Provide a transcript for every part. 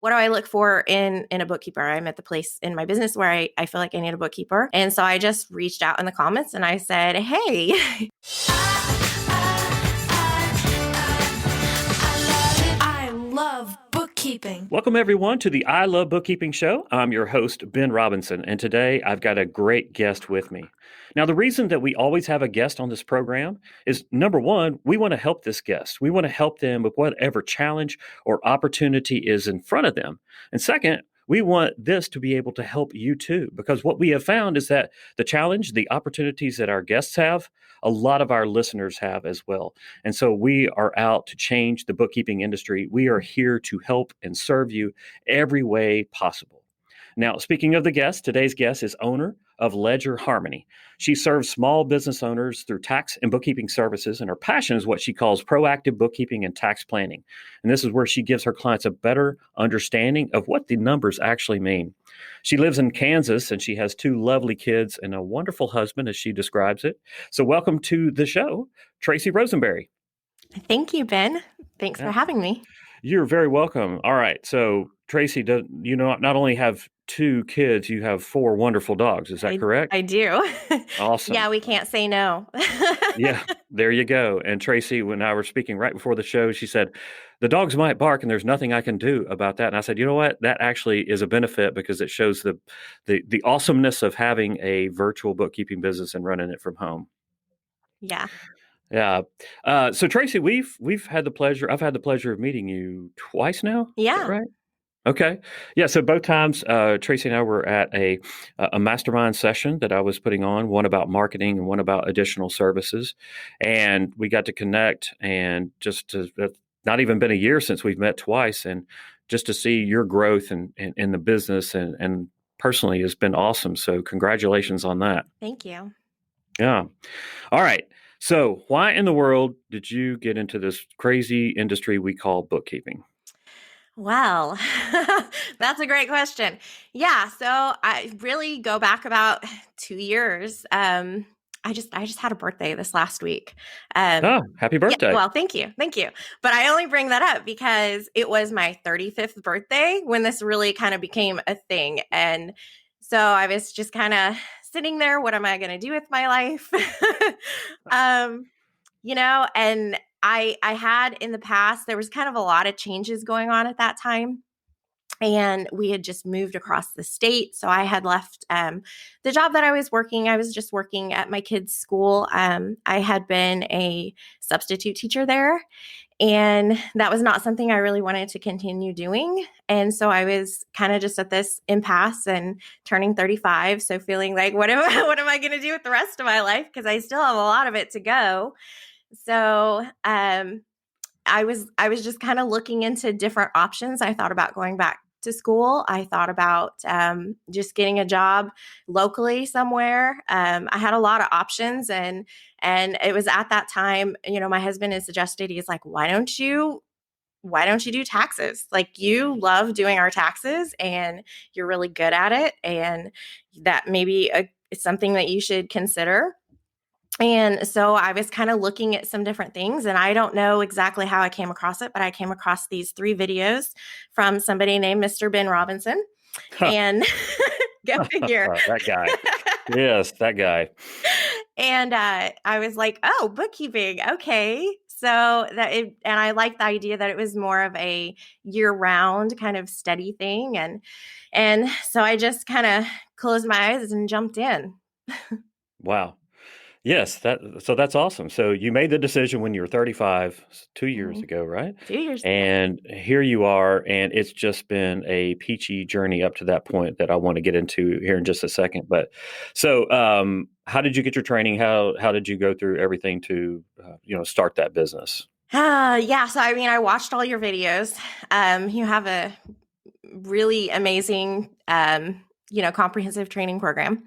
what do I look for in a bookkeeper? I'm at the place in my business where I feel like I need a bookkeeper. And so I just reached out in the comments and I said, hey, I love bookkeeping. Welcome, everyone, to the I Love Bookkeeping show. I'm your host, Ben Robinson, and today I've got a great guest with me. Now, the reason that we always have a guest on this program is, number one, we want to help this guest. We want to help them with whatever challenge or opportunity is in front of them. And second, we want this to be able to help you too, because what we have found is that the challenge, the opportunities that our guests have, a lot of our listeners have as well. And so we are out to change the bookkeeping industry. We are here to help and serve you every way possible. Now, speaking of the guest, today's guest is owner of Ledger Harmony. She serves small business owners through tax and bookkeeping services, and her passion is what she calls proactive bookkeeping and tax planning. And this is where she gives her clients a better understanding of what the numbers actually mean. She lives in Kansas, and she has 2 lovely kids and a wonderful husband, as she describes it. So welcome to the show, Tracy Rosenberry. thank you, Ben. Thanks for having me. You're very welcome. All right. So Tracy, you not only have 2 kids, you have 4 wonderful dogs. Is that correct? I do. Awesome. Yeah, we can't say no. Yeah, there you go. And Tracy, when I were speaking right before the show, she said, the dogs might bark and there's nothing I can do about that. And I said, you know what? That actually is a benefit because it shows the awesomeness of having a virtual bookkeeping business and running it from home. Yeah. Yeah. So Tracy, I've had the pleasure of meeting you twice now. Yeah. Is that right? Okay. Yeah. So both times, Tracy and I were at a mastermind session that I was putting on, one about marketing and one about additional services. And we got to connect, and not even been a year since we've met twice. And just to see your growth in the business and personally has been awesome. So congratulations on that. Thank you. Yeah. All right. So why in the world did you get into this crazy industry we call bookkeeping? Well, that's a great question. Yeah, so I really go back about 2 years. I just had a birthday this last week. Happy birthday. Yeah, well, thank you. But I only bring that up because it was my 35th birthday when this really kind of became a thing. And so I was just kind of sitting there, what am I going to do with my life? And I had in the past, there was kind of a lot of changes going on at that time. And we had just moved across the state. So I had left the job that I was working. I was just working at my kids' school. I had been a substitute teacher there. And that was not something I really wanted to continue doing. And so I was kind of just at this impasse and turning 35. So feeling like, what am I going to do with the rest of my life? Because I still have a lot of it to go. So I was just kind of looking into different options. I thought about going back to school. I thought about just getting a job locally somewhere. I had a lot of options, and it was at that time, my husband had suggested, he's like, why don't you do taxes? Like, you love doing our taxes and you're really good at it, and that maybe it's something that you should consider. And so I was kind of looking at some different things, and I don't know exactly how I came across it, but I came across these 3 videos from somebody named Mr. Ben Robinson. And go figure. That guy. Yes, that guy. And I was like, oh, bookkeeping. Okay. So and I liked the idea that it was more of a year-round kind of steady thing. And so I just kind of closed my eyes and jumped in. Wow. Yes, that's awesome. So you made the decision when you were 35, 2 years ago, right? 2 years. And here you are, and it's just been a peachy journey up to that point that I want to get into here in just a second. But so, how did you get your training? How did you go through everything to, start that business? Yeah. So, I watched all your videos. You have a really amazing, comprehensive training program.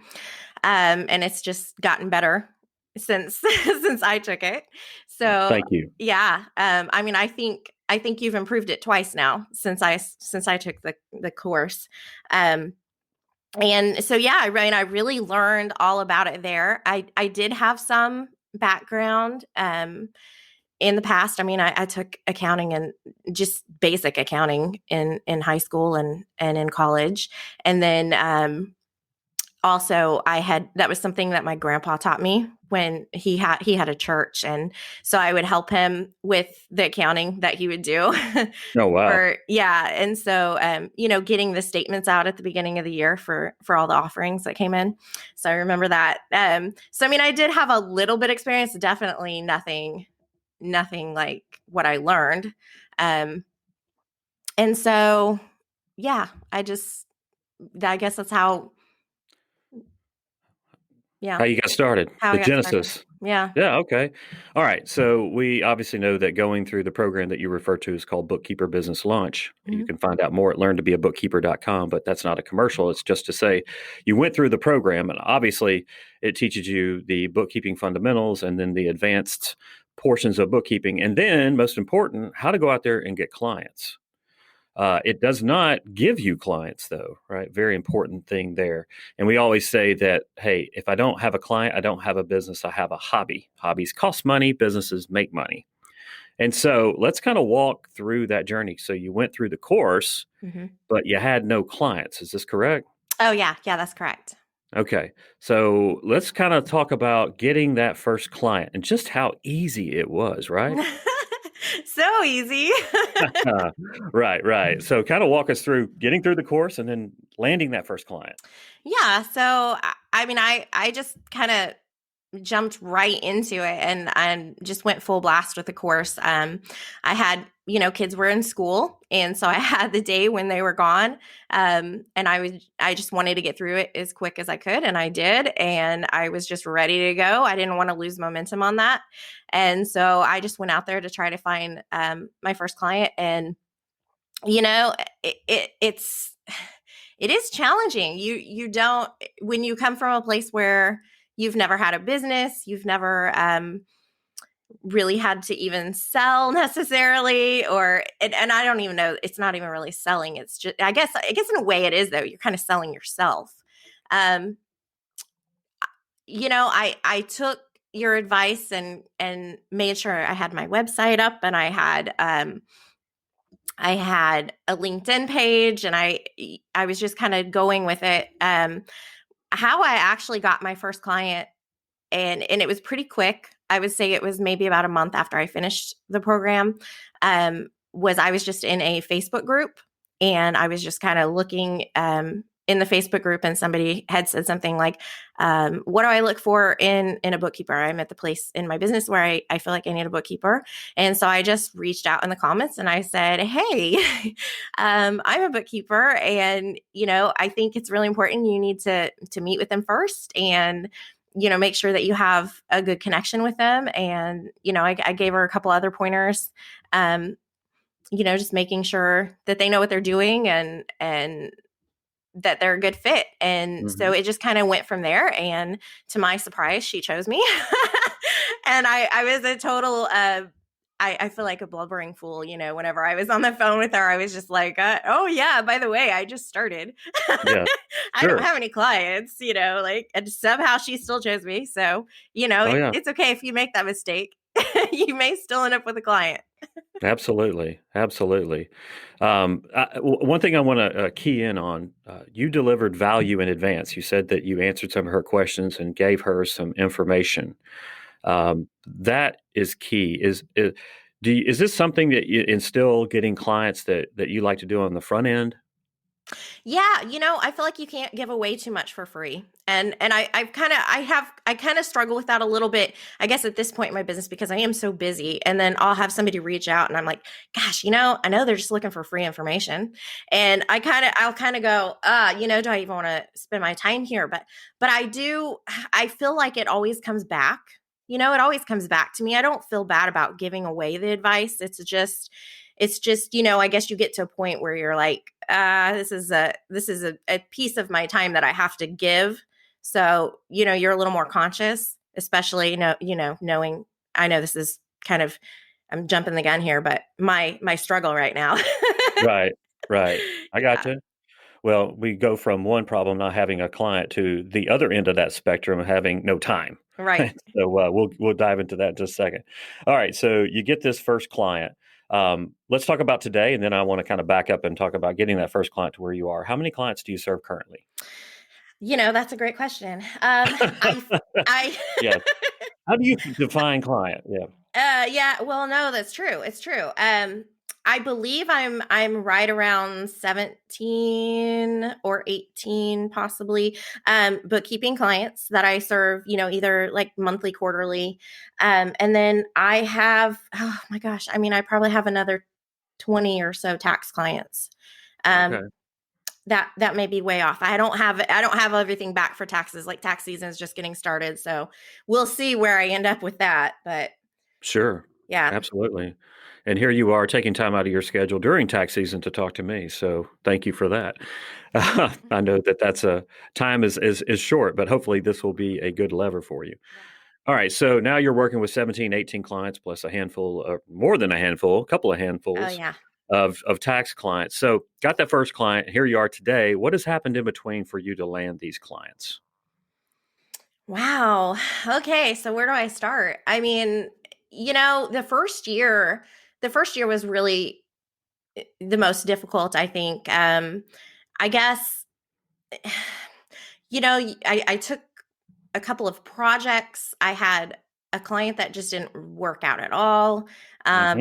And it's just gotten better since I took it. So thank you. Yeah. I think you've improved it twice now since I took the course. And so, yeah, I really learned all about it there. I did have some background in the past, I mean, I took accounting and just basic accounting in high school and in college. And then also that was something that my grandpa taught me when he had a church, and so I would help him with the accounting that he would do. Oh, wow. And so getting the statements out at the beginning of the year for all the offerings that came in. So I remember that. So I mean, I did have a little bit experience, definitely nothing like what I learned. And so yeah, I guess that's how How you got started, how the I got started. genesis. Yeah. Yeah, okay. All right. So we obviously know that going through the program that you refer to is called Bookkeeper Business Launch. You Mhm. can find out more at learntobeabookkeeper.com, but that's not a commercial. It's just to say you went through the program, and obviously it teaches you the bookkeeping fundamentals and then the advanced portions of bookkeeping. And then, most important, how to go out there and get clients. It does not give you clients, though, right? Very important thing there. And we always say that, hey, if I don't have a client, I don't have a business, I have a hobby. Hobbies cost money, businesses make money. And so let's kind of walk through that journey. So you went through the course, Mm-hmm. but you had no clients. Is this correct? Oh, yeah. Yeah, that's correct. Okay. So let's kind of talk about getting that first client and just how easy it was, right? So easy. Right, right. So kind of walk us through getting through the course and then landing that first client. Yeah. So, I mean, I just kind of jumped right into it and just went full blast with the course. I had, kids were in school, and so I had the day when they were gone. And I just wanted to get through it as quick as I could, and I did. And I was just ready to go. I didn't want to lose momentum on that. And so I just went out there to try to find my first client. And, it's it is challenging. You don't when you come from a place where you've never had a business, you've never really had to even sell necessarily, and I don't even know. It's not even really selling. It's just I guess in a way it is, though. You're kind of selling yourself. Um, I took your advice and made sure I had my website up, and I had a LinkedIn page, and I was just kind of going with it. How I actually got my first client, and it was pretty quick. I would say it was maybe about a month after I finished the program. Was I was just in a Facebook group, and I was just kind of looking in the Facebook group, and somebody had said something like, "What do I look for in a bookkeeper?" I'm at the place in my business where I feel like I need a bookkeeper, and so I just reached out in the comments and I said, "Hey, I'm a bookkeeper, and I think it's really important. You need to meet with them first, and make sure that you have a good connection with them." And, I gave her a couple other pointers, just making sure that they know what they're doing and that they're a good fit. And so Mhm. it just kind of went from there. And to my surprise, she chose me. And I was a total, I feel like a blubbering fool, whenever I was on the phone with her. I was just like, "Oh yeah, by the way, I just started. Yeah, I don't sure. have any clients," and somehow she still chose me. So, Oh, yeah. it's okay if you make that mistake. You may still end up with a client. Absolutely, absolutely. One thing I want to key in on, you delivered value in advance. You said that you answered some of her questions and gave her some information. That is key. Is this something that you instill getting clients that you like to do on the front end? Yeah, I feel like you can't give away too much for free. And I kind of struggle with that a little bit, I guess, at this point in my business, because I am so busy. And then I'll have somebody reach out and I'm like, "Gosh, I know they're just looking for free information." And I'll kind of go, do I even want to spend my time here? But I feel like it always comes back. It always comes back to me. I don't feel bad about giving away the advice. It's just, I guess you get to a point where you're like, this is a piece of my time that I have to give. So, you're a little more conscious, especially, knowing, I know this is kind of, I'm jumping the gun here, but my struggle right now. Right, right. I got Yeah. you. Well, we go from one problem, not having a client, to the other end of that spectrum of having no time. Right. So we'll dive into that in just a second. All right. So you get this first client. Let's talk about today, and then I want to kind of back up and talk about getting that first client to where you are. How many clients do you serve currently? That's a great question. I Yeah. How do you define client? Yeah. yeah, well, no, that's true. It's true. I believe I'm right around 17 or 18 possibly bookkeeping clients that I serve, either like monthly, quarterly. And then I have, oh my gosh, I probably have another 20 or so tax clients. Okay. That may be way off. I don't have everything back for taxes. Like tax season is just getting started, so we'll see where I end up with that. But Sure. yeah, Absolutely. And here you are taking time out of your schedule during tax season to talk to me. So thank you for that. I know that that's a time is short, but hopefully this will be a good lever for you. yeah. All right. So now you're working with 17, 18 clients plus a handful, more than a handful, a couple of Oh handfuls yeah. of tax clients. So got that first client. Here you are today. What has happened in between for you to land these clients? Wow. Okay, so where do I start? The first year was really the most difficult, I think. I guess I took a couple of projects. I had a client that just didn't work out at all. Um,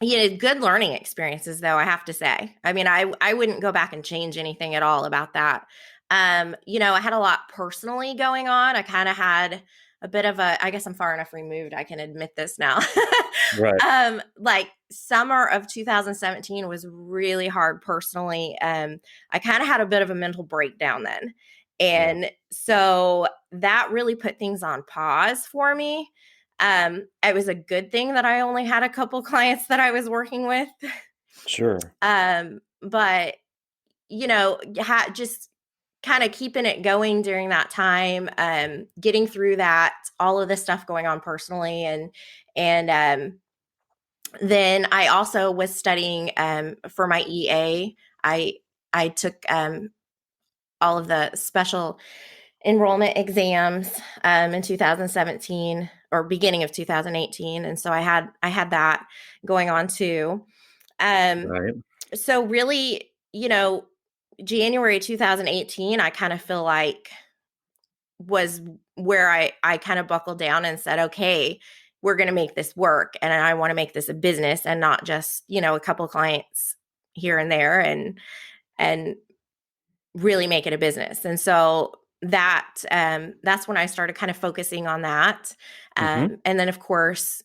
Hmm. good learning experiences, though, I have to say. I wouldn't go back and change anything at all about that. I had a lot personally going on. I kind of had a bit of I guess I'm far enough removed. I can admit this now. Right. Like summer of 2017 was really hard personally. I kind of had a bit of a mental breakdown then. Yeah. And so that really put things on pause for me. It was a good thing that I only had a couple clients that I was working with. Sure. But just kind of keeping it going during that time, getting through that, all of this stuff going on personally, and then I also was studying for my EA. I took all of the special enrollment exams in 2017 or beginning of 2018, and so I had that going on too. Um, Right. so really, January 2018, I kind of feel like was where I kind of buckled down and said, okay, we're going to make this work, and I want to make this a business and not just a couple clients here and there, and really make it a business. And so that's when I started kind of focusing on that. Hmm. And then of course,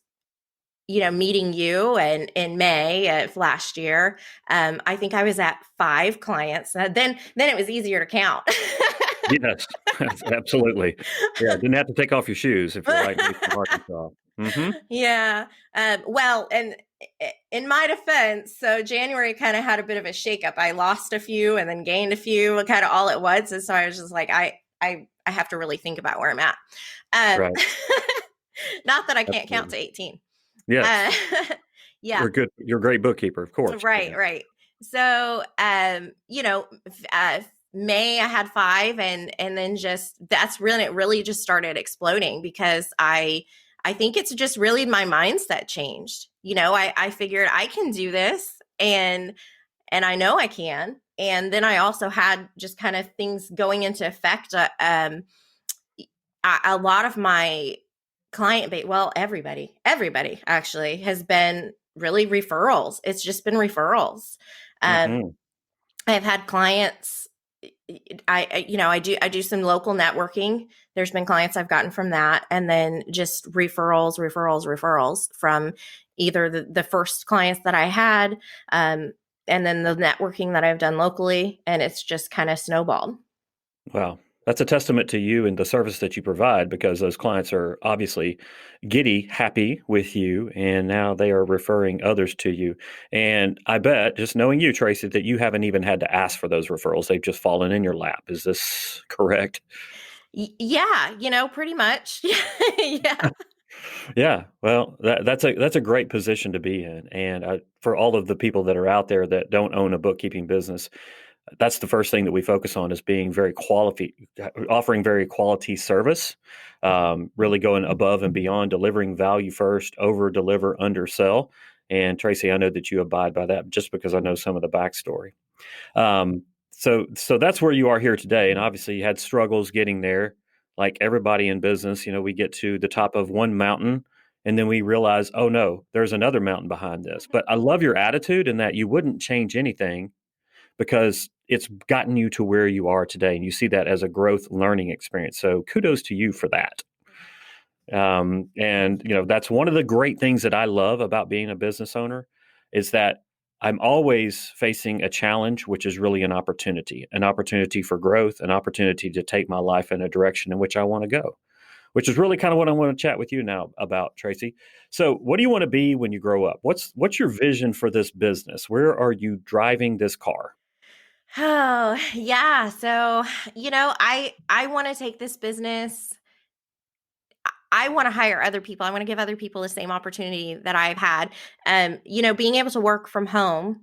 meeting you and in May of last year, I think I was at 5 clients. Then it was easier to count. Yes, absolutely. Yeah, didn't have to take off your shoes if you're like me from Arkansas. Mhm. Yeah. Well, and in my defense, so January kind of had a bit of a shakeup. I lost a few and then gained a few, kind of all at once, and so I was just like, I have to really think about where I'm at. Um, Right, not that I can't count absolutely. to 18. Uh, Yes, yeah. you're a great bookkeeper, of course. Right, Yeah, right. So, May I had 5, and then just that's really it really just started exploding because I think it's just really my mindset changed. I figured I can do this, and I know I can. And then I also had just kind of things going into effect. A lot of my client base, well, everybody actually has been really referrals. It's just been referrals. Um, mhm, I've had clients. I do some local networking. There's been clients I've gotten from that, and then just referrals from either the first clients that I had, and then the networking that I've done locally, and it's just kind of snowballed. wow. That's a testament to you and the service that you provide because those clients are obviously giddy, happy with you, and now they are referring others to you. And I bet, just knowing you, Tracy, that you haven't even had to ask for those referrals. They've just fallen in your lap. Is this correct? Yeah, pretty much. Yeah. Yeah, well, that's a great position to be in, and for all of the people that are out there that don't own a bookkeeping business, That's the first thing that we focus on, is being offering very quality service, really going above and beyond, delivering value first, over deliver, undersell. And Tracy, I know that you abide by that just because I know some of the backstory. So that's where you are here today. And obviously you had struggles getting there. Like everybody in business, we get to the top of one mountain and then we realize, oh no, there's another mountain behind this. But I love your attitude in that you wouldn't change anything because it's gotten you to where you are today. And you see that as a growth learning experience. So kudos to you for that. And that's one of the great things that I love about being a business owner, is that I'm always facing a challenge, which is really an opportunity for growth, an opportunity to take my life in a direction in which I want to go, which is really kind of what I want to chat with you now about, Tracy. So what do you want to be when you grow up? What's your vision for this business? Where are you driving this car? Oh, yeah. So, I want to take this business. I want to hire other people. I want to give other people the same opportunity that I've had. Being able to work from home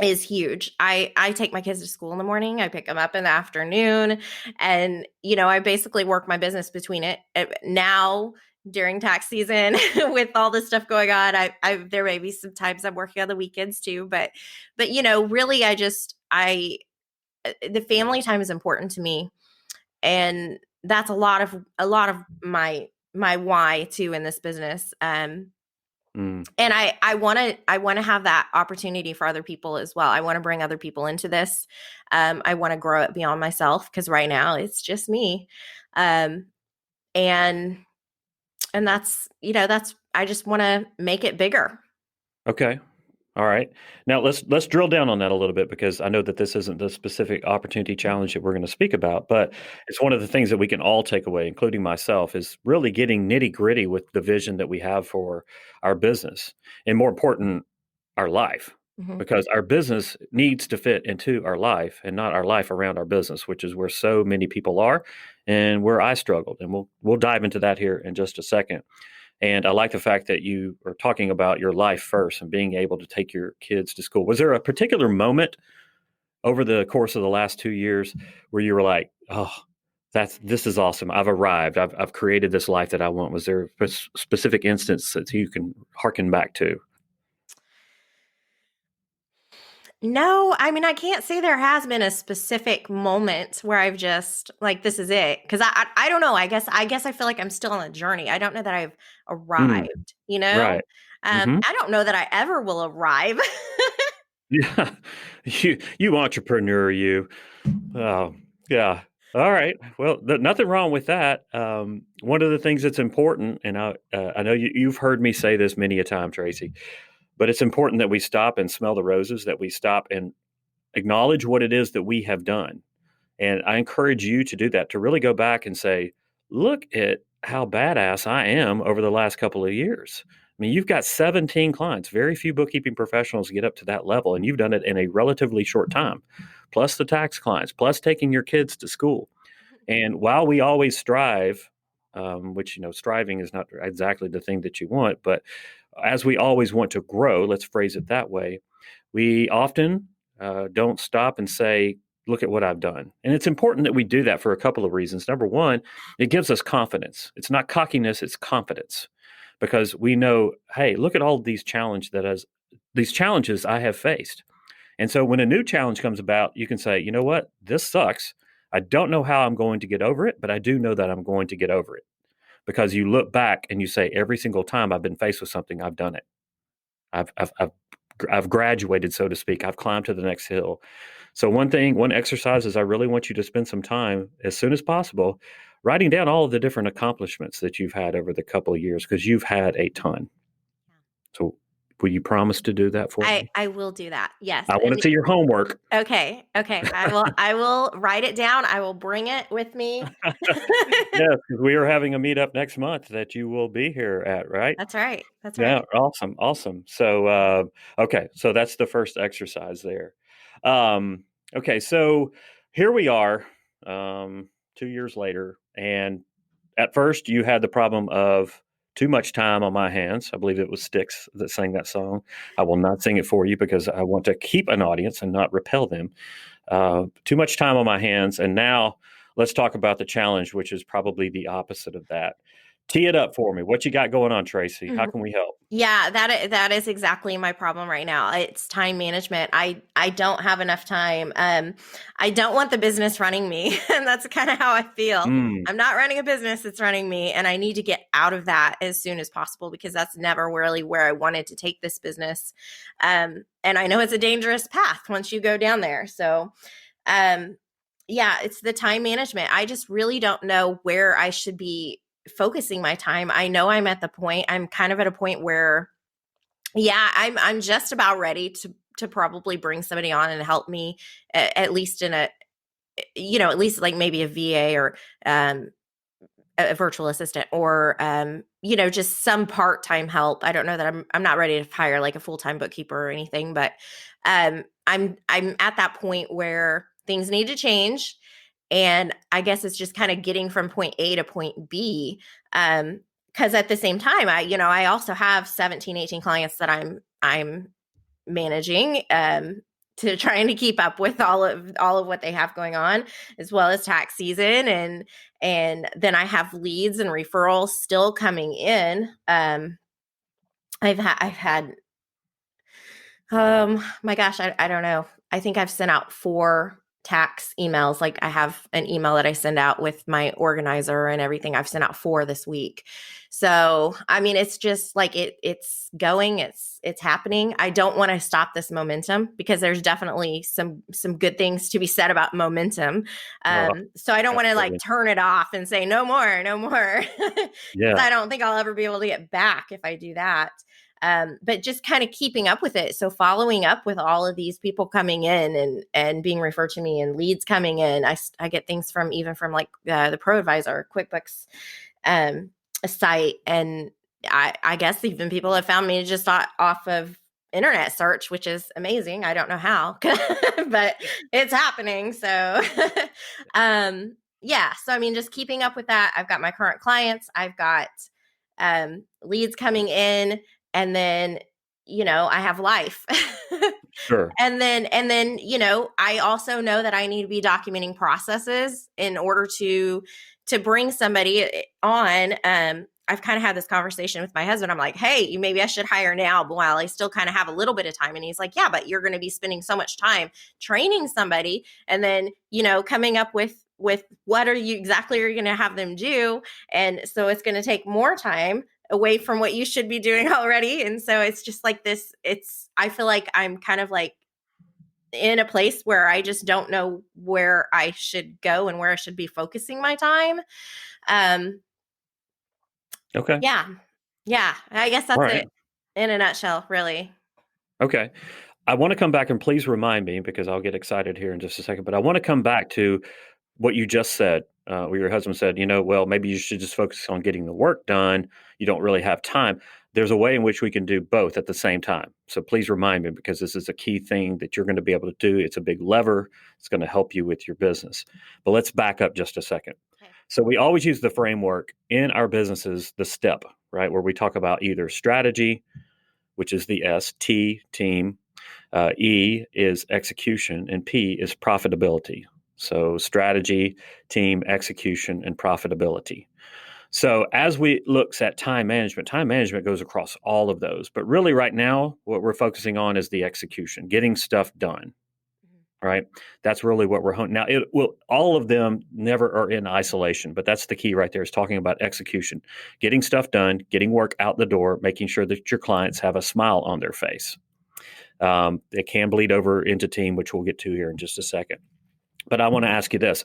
is huge. I take my kids to school in the morning. I pick them up in the afternoon, and I basically work my business between it. Now during tax season, with all this stuff going on, I there may be some times I'm working on the weekends too, but really, the family time is important to me, and that's a lot of my why too in this business. And I want to have that opportunity for other people as well. I want to bring other people into this. I want to grow it beyond myself, because right now it's just me. And that's I just want to make it bigger. Okay. All right. Now let's drill down on that a little bit, because I know that this isn't the specific opportunity challenge that we're going to speak about, but it's one of the things that we can all take away, including myself, is really getting nitty gritty with the vision that we have for our business, and more important, our life, Mm-hmm. because our business needs to fit into our life and not our life around our business, which is where so many people are and where I struggled. And we'll dive into that here in just a second. And I like the fact that you are talking about your life first and being able to take your kids to school. Was there a particular moment over the course of the last 2 years where you were like, oh, this is awesome. I've arrived. I've created this life that I want. Was there a specific instance that you can harken back to? No, I mean, I can't say there has been a specific moment where I've just like, this is it. Cause I don't know. I guess I feel like I'm still on a journey. I don't know that I've Mm, arrived, right. Hmm. I don't know that I ever will arrive. Yeah. You entrepreneur, you. Oh, yeah. All right. Well, nothing wrong with that. One of the things that's important, and I know you've heard me say this many a time, Tracy, but it's important that we stop and smell the roses, that we stop and acknowledge what it is that we have done. And I encourage you to do that, to really go back and say, look at how badass I am over the last couple of years. I mean, you've got 17 clients. Very few bookkeeping professionals get up to that level, and you've done it in a relatively short time, plus the tax clients, plus taking your kids to school. And while we always strive, which, striving is not exactly the thing that you want, but as we always want to grow, let's phrase it that way, we often don't stop and say, look at what I've done. And it's important that we do that for a couple of reasons. Number one, it gives us confidence. It's not cockiness, it's confidence. Because we know, hey, look at all these these challenges I have faced. And so when a new challenge comes about, you can say, you know what, this sucks. I don't know how I'm going to get over it, but I do know that I'm going to get over it. Because you look back and you say, every single time I've been faced with something, I've done it. I've graduated, so to speak. I've climbed to the next hill. So one exercise is I really want you to spend some time as soon as possible writing down all of the different accomplishments that you've had over the couple of years, because you've had a ton. So will you promise to do that for me? I will do that. Yes. I want to see your homework. Okay. I will write it down. I will bring it with me. Yes, because we are having a meetup next month that you will be here at, right? That's right. That's Yeah, right. awesome. So, okay, so that's the first exercise there. Okay, so here we are, 2 years later, and at first you had the problem of too much time on my hands. I believe it was Styx that sang that song. I will not sing it for you because I want to keep an audience and not repel them. too much time on my hands. And now let's talk about the challenge, which is probably the opposite of that. Tee it up for me. What you got going on, Tracy? How can we help? Yeah, that is exactly my problem right now. It's time management. I don't have enough time. I don't want the business running me, and that's kind of how I feel. I'm not running a business, it's running me, and I need to get out of that as soon as possible because that's never really where I wanted to take this business. And I know it's a dangerous path once you go down there. So, yeah, it's the time management. I just really don't know where I should be focusing my time. I know I'm kind of at a point where, yeah, I'm just about ready to probably bring somebody on and help me at least in a, at least like maybe a VA or a virtual assistant or, just some part-time help. I don't know that I'm not ready to hire like a full-time bookkeeper or anything, but I'm at that point where things need to change. And I guess it's just kind of getting from point A to point B. Because at the same time, I also have 17, 18 clients that I'm managing, to trying to keep up with all of what they have going on, as well as tax season, and then I have leads and referrals still coming in. I've had my gosh, I don't know. I think I've sent out 4 tax emails. Like I have an email that I send out with my organizer and everything. I've sent out 4 this week. So, I mean, it's just like it's going, it's happening. I don't want to stop this momentum because there's definitely some good things to be said about momentum. So I don't want to like turn it off and say no more, no more. Yeah. I don't think I'll ever be able to get back if I do that. But just kind of keeping up with it. So following up with all of these people coming in and being referred to me and leads coming in. I get things from like the Pro Advisor, QuickBooks site. And I guess even people have found me just off of internet search, which is amazing. I don't know how, but it's happening. So, yeah. So, I mean, just keeping up with that. I've got my current clients. I've got leads coming in. And then, I have life. Sure. And then, I also know that I need to be documenting processes in order to bring somebody on. I've kind of had this conversation with my husband. I'm like, hey, maybe I should hire now while I still kind of have a little bit of time. And he's like, yeah, but you're going to be spending so much time training somebody. And then, coming up with what are you going to have them do. And so it's going to take more time away from what you should be doing already. And so it's just like this, I feel like I'm kind of like in a place where I just don't know where I should go and where I should be focusing my time. Okay. Yeah. I guess that's it in a nutshell, really. Okay. I want to come back and please remind me because I'll get excited here in just a second, but I want to come back to what you just said, where your husband said, well, maybe you should just focus on getting the work done. You don't really have time. There's a way in which we can do both at the same time. So please remind me because this is a key thing that you're going to be able to do. It's a big lever. It's going to help you with your business. But let's back up just a second. Okay. So we always use the framework in our businesses, the STEP, right, where we talk about either strategy, which is the S, T, team, E is execution, and P is profitability. So strategy, team, execution, and profitability. So as we look at time management goes across all of those. But really right now, what we're focusing on is the execution, getting stuff done, right? That's really what we're now, all of them never are in isolation, but that's the key right there is talking about execution, getting stuff done, getting work out the door, making sure that your clients have a smile on their face. It can bleed over into team, which we'll get to here in just a second. But I want to ask you this.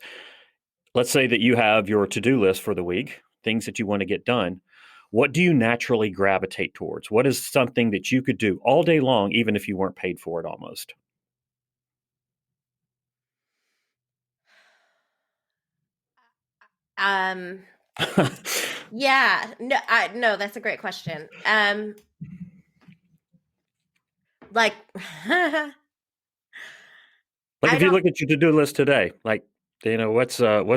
Let's say that you have your to-do list for the week, things that you want to get done. What do you naturally gravitate towards? What is something that you could do all day long, even if you weren't paid for it almost? Yeah, no, that's a great question. Like, if you look at your to-do list today, like, what's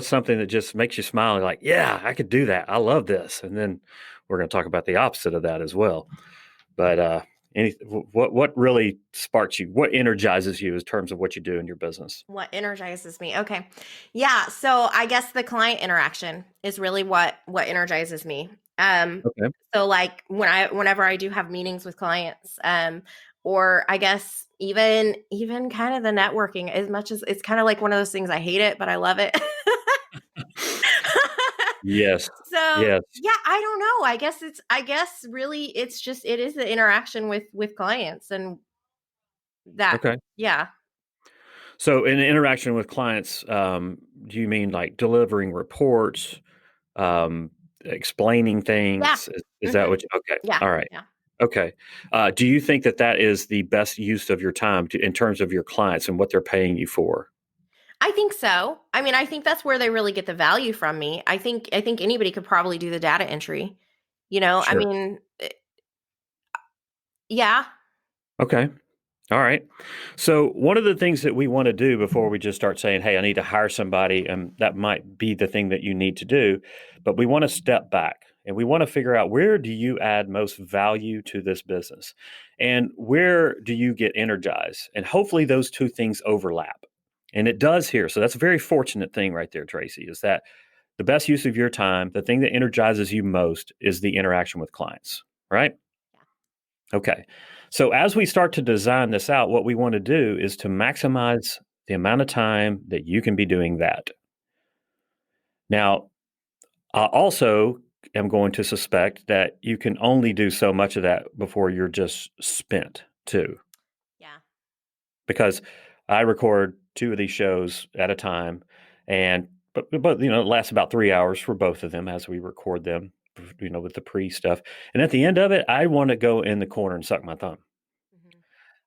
something that just makes you smile? Like, yeah, I could do that. I love this. And then we're going to talk about the opposite of that as well. But, What really sparks you? What energizes you in terms of what you do in your business? What energizes me? Okay. Yeah, so I guess the client interaction is really what energizes me. Okay. So like whenever I do have meetings with clients, or I guess even kind of the networking, as much as it's kind of like one of those things, I hate it, but I love it. Yes. So Yes. yeah, I don't know. I guess really it is the interaction with clients and that, Okay. yeah. So, in interaction with clients, do you mean like delivering reports, explaining Yeah. things? Is that Hmm. what you, okay. Yeah. All right. Yeah. Okay. Do you think that that is the best use of your time in terms of your clients and what they're paying you for? I think so. I mean, I think that's where they really get the value from me. I think anybody could probably do the data entry. I Sure. mean, yeah. Okay. All right. So, one of the things that we want to do before we just start saying, hey, I need to hire somebody, and that might be the thing that you need to do, but we want to step back and we want to figure out where do you add most value to this business and where do you get energized? And hopefully those two things overlap. And it does here. So, that's a very fortunate thing right there, Tracy, is that the best use of your time, the thing that energizes you most is the interaction with clients, right? Okay. So as we start to design this out, what we want to do is to maximize the amount of time that you can be doing that. Now, I also am going to suspect that you can only do so much of that before you're just spent too. Yeah. Because I record two of these shows at a time and but it lasts about 3 hours for both of them as we record them, with the pre stuff. And at the end of it, I want to go in the corner and suck my thumb. Mhm.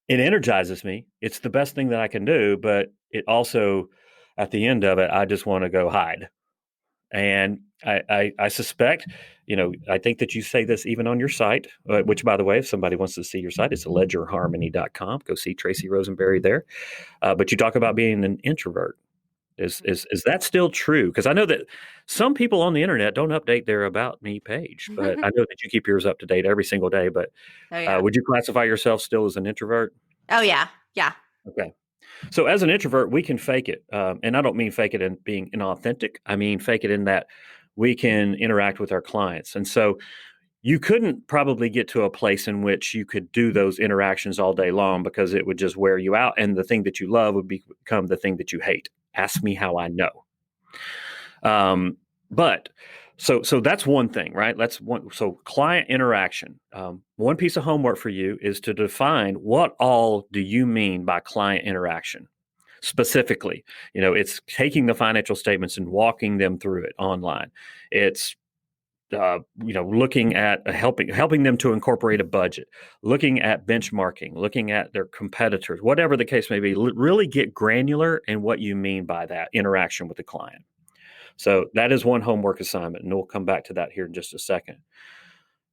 It energizes me. It's the best thing that I can do, but it also, at the end of it, I just want to go hide. And I suspect, I think that you say this even on your site, which, by the way, if somebody wants to see your site, it's ledgerharmony.com. Go see Tracy Rosenberry there. But you talk about being an introvert. Is that still true? Because I know that some people on the internet don't update their About Me page, but I know that you keep yours up to date every single day. But Oh yeah. would you classify yourself still as an introvert? Oh yeah. Yeah. Okay. So as an introvert, we can fake it, and I don't mean fake it in being inauthentic. I mean fake it in that we can interact with our clients, and so you couldn't probably get to a place in which you could do those interactions all day long because it would just wear you out, and the thing that you love would become the thing that you hate. Ask me how I know. But so that's one thing, right? That's one. So client interaction. One piece of homework for you is to define what all do you mean by client interaction specifically. It's taking the financial statements and walking them through it online. It's looking at helping them to incorporate a budget, looking at benchmarking, looking at their competitors, whatever the case may be. Really get granular in what you mean by that interaction with the client. So that is one homework assignment, and we'll come back to that here in just a second.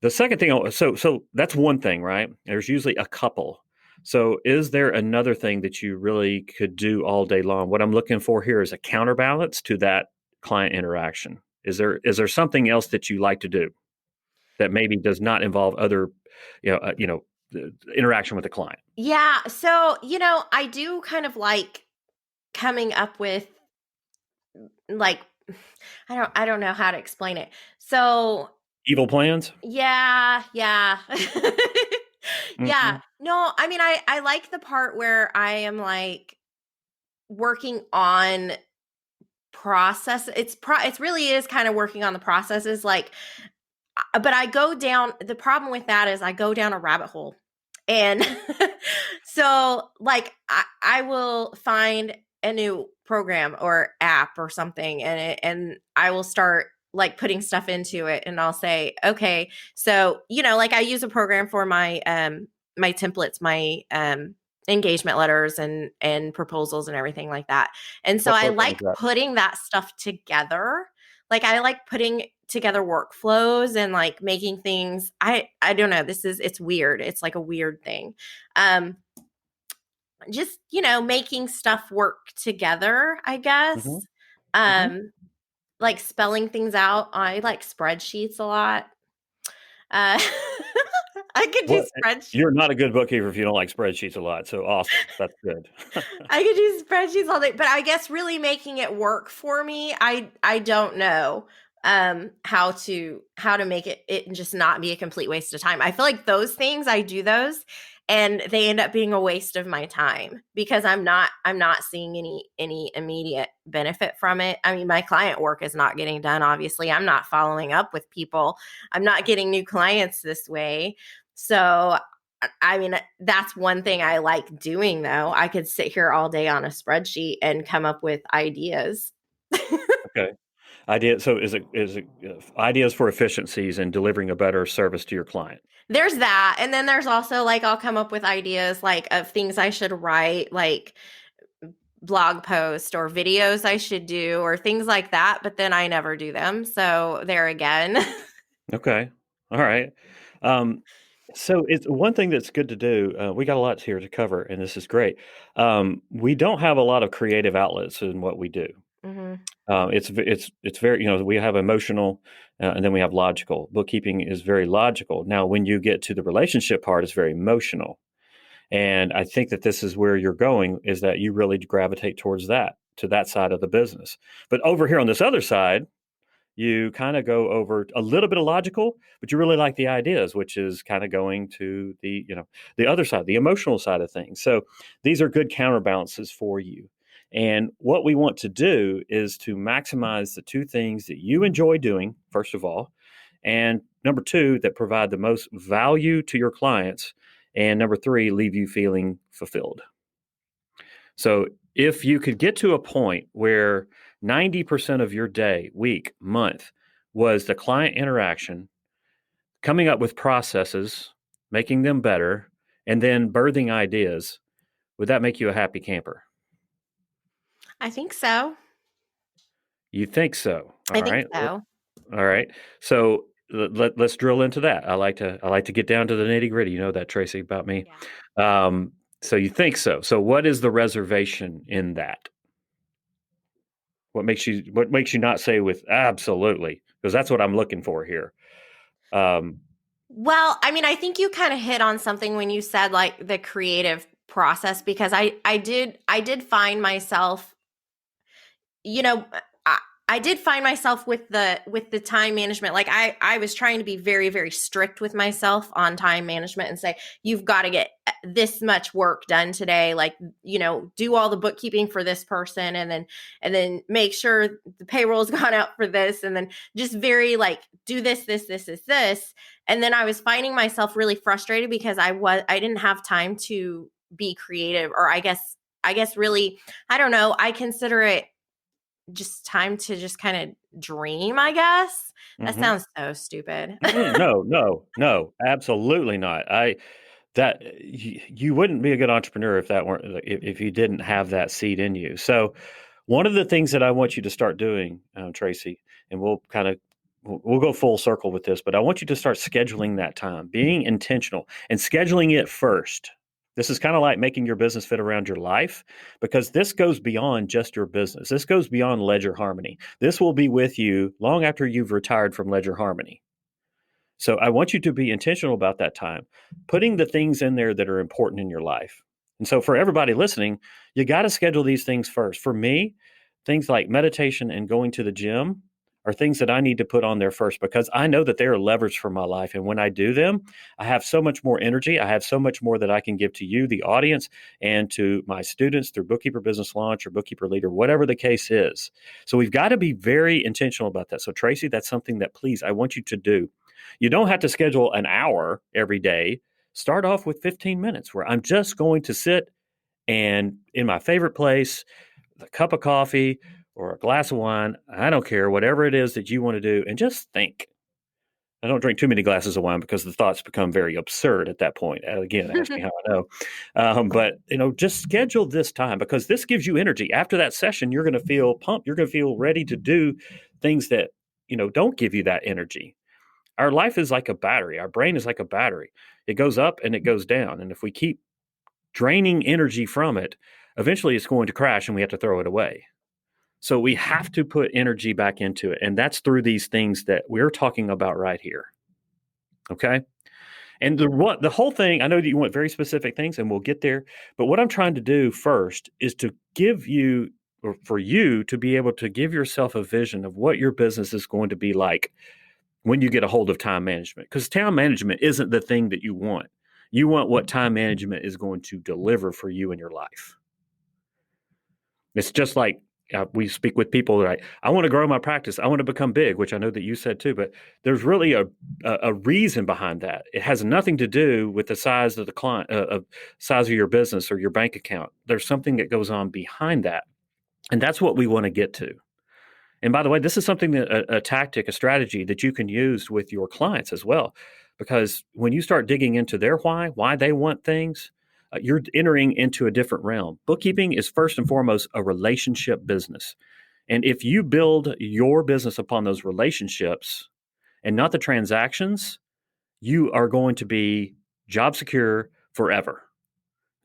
The second thing, so that's one thing, right? There's usually a couple. So is there another thing that you really could do all day long? What I'm looking for here is a counterbalance to that client interaction. Is there something else that you like to do that maybe does not involve other, interaction with the client? Yeah. So, I do kind of like coming up with like I don't know how to explain it. So, Evil plans? yeah, yeah. Yeah. Hmm. No, I mean I like the part where I am like working on process. It's really is kind of working on the processes like but I go down the problem with that is I go down a rabbit hole. And so like I will find a new program or app or something and I will start like putting stuff into it and I'll say, okay, so like I use a program for my templates, my engagement letters and proposals and everything like that. And so What I program is like that? putting that stuff together. Like I like putting together workflows and like making things I don't know, it's weird, it's like a weird thing. Just making stuff work together, I Hmm. guess. Hmm. Like spelling things out. I like spreadsheets a lot. uh I could do What? spreadsheets. You're not a good bookkeeper if you don't like spreadsheets a lot. So awesome. That's good. I could do spreadsheets all day, but I guess really making it work for me, I don't know how to make it just not be a complete waste of time. I feel like those things, I do those and they end up being a waste of my time because I'm not seeing any immediate benefit from it. I mean, my client work is not getting done, obviously. I'm not following up with people. I'm not getting new clients this way. So I mean, that's one thing I like doing, though. I could sit here all day on a spreadsheet and come up with ideas. Okay. So is it ideas for efficiencies and delivering a better service to your client? There's that. And then there's also like, I'll come up with ideas like of things I should write, like blog post or videos I should do or things like that. But then I never do them. So there again. Okay. All right. Um, so it's one thing that's good to do. We got a lot here to cover, and this is great. We don't have a lot of creative outlets in what we do. hmm It's very, we have emotional, and then we have logical. Bookkeeping is very logical. Now, when you get to the relationship part, it's very emotional. And I think that this is where you're going, is that you really gravitate towards to that side of the business. But over here on this other side, you kind of go over a little bit of logical, but you really like the ideas, which is kind of going to the other side, the emotional side of things. So these are good counterbalances for you. And what we want to do is to maximize the two things that you enjoy doing, first of all, and number two, that provide the most value to your clients, and number three, leave you feeling fulfilled. So if you could get to a point where 90% of your day, week, month was the client interaction, coming up with processes, making them better, and then birthing ideas, would that make you a happy camper? I think so. You think so? All I think right. so. All right. So let's drill into that. I like to get down to the nitty gritty. You know that, Tracy, about me. Yeah. So you think so? So what is the reservation in that? What makes you not say with absolutely? Because that's what I'm looking for here. Well, I mean, I think you kind of hit on something when you said like the creative process because I did find myself, you know, I did find myself with the time management. Like I was trying to be very, very strict with myself on time management and say, you've got to get this much work done today. Like, do all the bookkeeping for this person and then make sure the payroll's gone out for this. And then just very like, do this. And then I was finding myself really frustrated because I didn't have time to be creative, or I guess really, I don't know. I consider it just time to just kind of dream, I guess. That Mhm. sounds so stupid. No, absolutely not. You wouldn't be a good entrepreneur if that weren't if you didn't have that seed in you. So, one of the things that I want you to start doing, Tracy, and we'll go full circle with this, but I want you to start scheduling that time, being intentional, and scheduling it first. This is kind of like making your business fit around your life, because this goes beyond just your business. This goes beyond Ledger Harmony. This will be with you long after you've retired from Ledger Harmony. So I want you to be intentional about that time, putting the things in there that are important in your life. And so for everybody listening, you got to schedule these things first. For me, things like meditation and going to the gym are things that I need to put on there first, because I know that they are levers for my life. And when I do them, I have so much more energy. I have so much more that I can give to you, the audience, and to my students through Bookkeeper Business Launch or Bookkeeper Leader, whatever the case is. So we've got to be very intentional about that. So Tracy, that's something that please, I want you to do. You don't have to schedule an hour every day. Start off with 15 minutes where I'm just going to sit and in my favorite place, with a cup of coffee or a glass of wine, I don't care, whatever it is that you want to do, and just think. I don't drink too many glasses of wine because the thoughts become very absurd at that point. Again, ask me how I know. But just schedule this time, because this gives you energy. After that session, you're going to feel pumped. You're going to feel ready to do things that don't give you that energy. Our life is like a battery. Our brain is like a battery. It goes up and it goes down. And if we keep draining energy from it, eventually it's going to crash and we have to throw it away. So we have to put energy back into it. And that's through these things that we're talking about right here. Okay. And the whole thing, I know that you want very specific things, and we'll get there. But what I'm trying to do first is to give you, or for you to be able to give yourself a vision of what your business is going to be like when you get a hold of time management. Because time management isn't the thing that you want. You want what time management is going to deliver for you in your life. It's just like we speak with people that I want to grow my practice. I want to become big, which I know that you said too, but there's really a reason behind that. It has nothing to do with the size of the client, size of your business or your bank account. There's something that goes on behind that. And that's what we want to get to. And by the way, this is something that a tactic, a strategy that you can use with your clients as well. Because when you start digging into their why they want things, you're entering into a different realm. Bookkeeping is first and foremost a relationship business. And if you build your business upon those relationships and not the transactions, you are going to be job secure forever.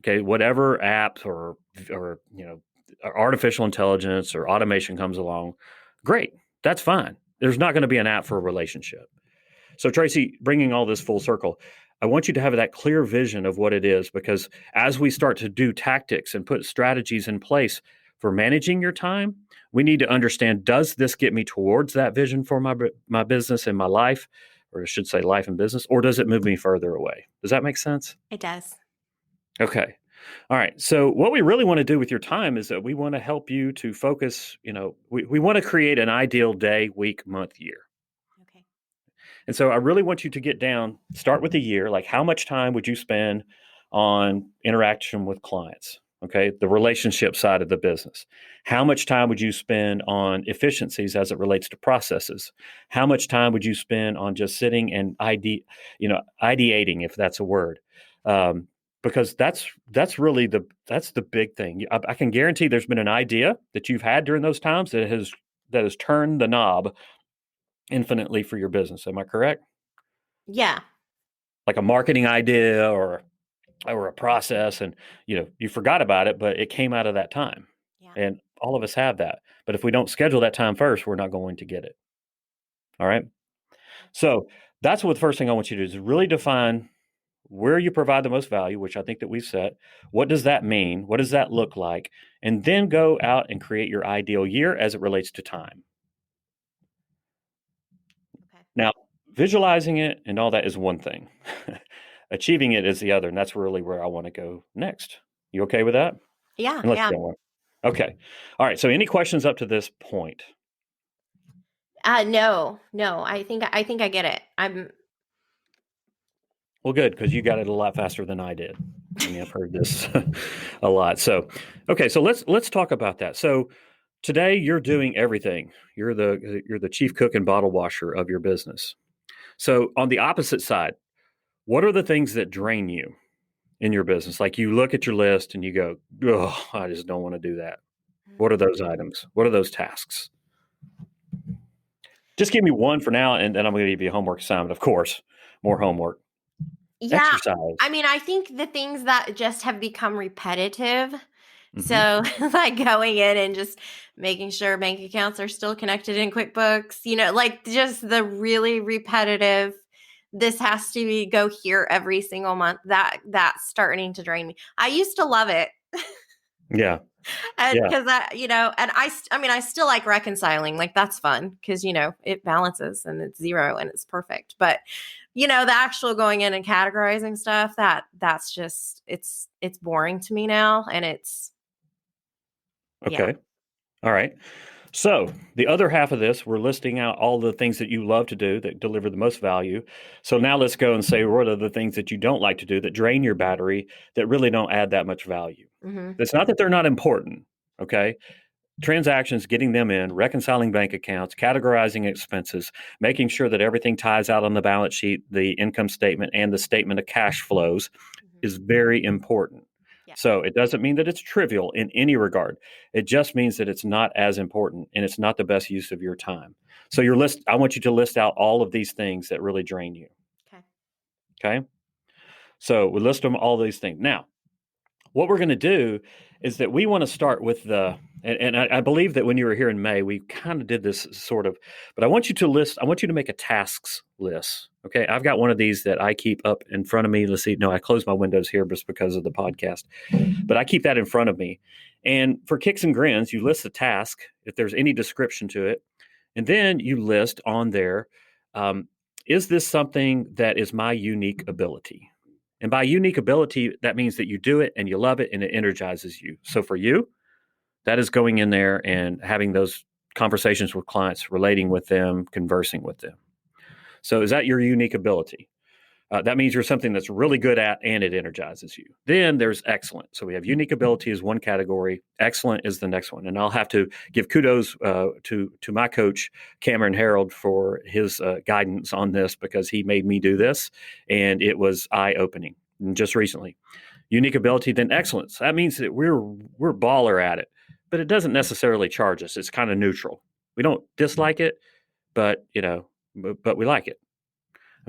Okay, whatever apps or artificial intelligence or automation comes along, great, that's fine. There's not going to be an app for a relationship. So Tracy, bringing all this full circle, I want you to have that clear vision of what it is, because as we start to do tactics and put strategies in place for managing your time, we need to understand, does this get me towards that vision for my business and my life, or I should say life and business, or does it move me further away? Does that make sense? It does. Okay. All right. So what we really want to do with your time is that we want to help you to focus, we want to create an ideal day, week, month, year. Okay. And so I really want you to get down, start with a year, like how much time would you spend on interaction with clients? Okay. The relationship side of the business. How much time would you spend on efficiencies as it relates to processes? How much time would you spend on just sitting and ideating, if that's a word? Because that's really the big thing. I can guarantee there's been an idea that you've had during those times that has turned the knob infinitely for your business. Am I correct? Yeah. Like a marketing idea or a process, and you forgot about it, but it came out of that time. Yeah. And all of us have that. But if we don't schedule that time first, we're not going to get it. All right. So that's what the first thing I want you to do is really define where you provide the most value, which I think that we've set. What does that mean? What does that look like? And then go out and create your ideal year as it relates to time. Okay. Now, visualizing it and all that is one thing. Achieving it is the other, and that's really where I want to go next. You okay with that? Yeah. Unless Yeah. you don't want. Okay. All right. So any questions up to this point? No. I think I get it. Well, good, because you got it a lot faster than I did. I mean, I've heard this a lot. So, okay, so let's talk about that. So, today you're doing everything. You're the chief cook and bottle washer of your business. So, on the opposite side, what are the things that drain you in your business? Like you look at your list and you go, "Oh, I just don't want to do that." What are those items? What are those tasks? Just give me one for now, and then I'm going to give you a homework assignment. Of course, more homework. Yeah. Exercise. I mean, I think the things that just have become repetitive. Mm-hmm. So like going in and just making sure bank accounts are still connected in QuickBooks, like just the really repetitive, this has to go here every single month. That's starting to drain me. I used to love it. Yeah. And Yeah. because I still like reconciling, like that's fun because, it balances and it's zero and it's perfect. But, the actual going in and categorizing stuff, that's just, it's boring to me now. And it's, Okay. yeah. All right. So the other half of this, we're listing out all the things that you love to do that deliver the most value. So now let's go and say, what are the things that you don't like to do that drain your battery, that really don't add that much value? Mm-hmm. It's not that they're not important. Okay. Transactions, getting them in, reconciling bank accounts, categorizing expenses, making sure that everything ties out on the balance sheet, the income statement, and the statement of cash flows is very important. Yeah. So it doesn't mean that it's trivial in any regard. It just means that it's not as important and it's not the best use of your time. So I want you to list out all of these things that really drain you. Okay. So we list them, all these things. Now, what we're going to do is that we want to start with and I believe that when you were here in May, we kind of did this sort of, but I want you to make a tasks list. Okay. I've got one of these that I keep up in front of me. Let's see. No, I closed my windows here just because of the podcast, but I keep that in front of me. And for kicks and grins, you list the task, if there's any description to it, and then you list on there, is this something that is my unique ability? And by unique ability, that means that you do it and you love it and it energizes you. So for you, that is going in there and having those conversations with clients, relating with them, conversing with them. So is that your unique ability? That means you're something that's really good at and it energizes you. Then there's excellent. So we have unique ability as one category. Excellent is the next one. And I'll have to give kudos to my coach, Cameron Harold, for his guidance on this, because he made me do this and it was eye-opening just recently. Unique ability, then excellence. That means that we're baller at it, but it doesn't necessarily charge us. It's kind of neutral. We don't dislike it, but we like it.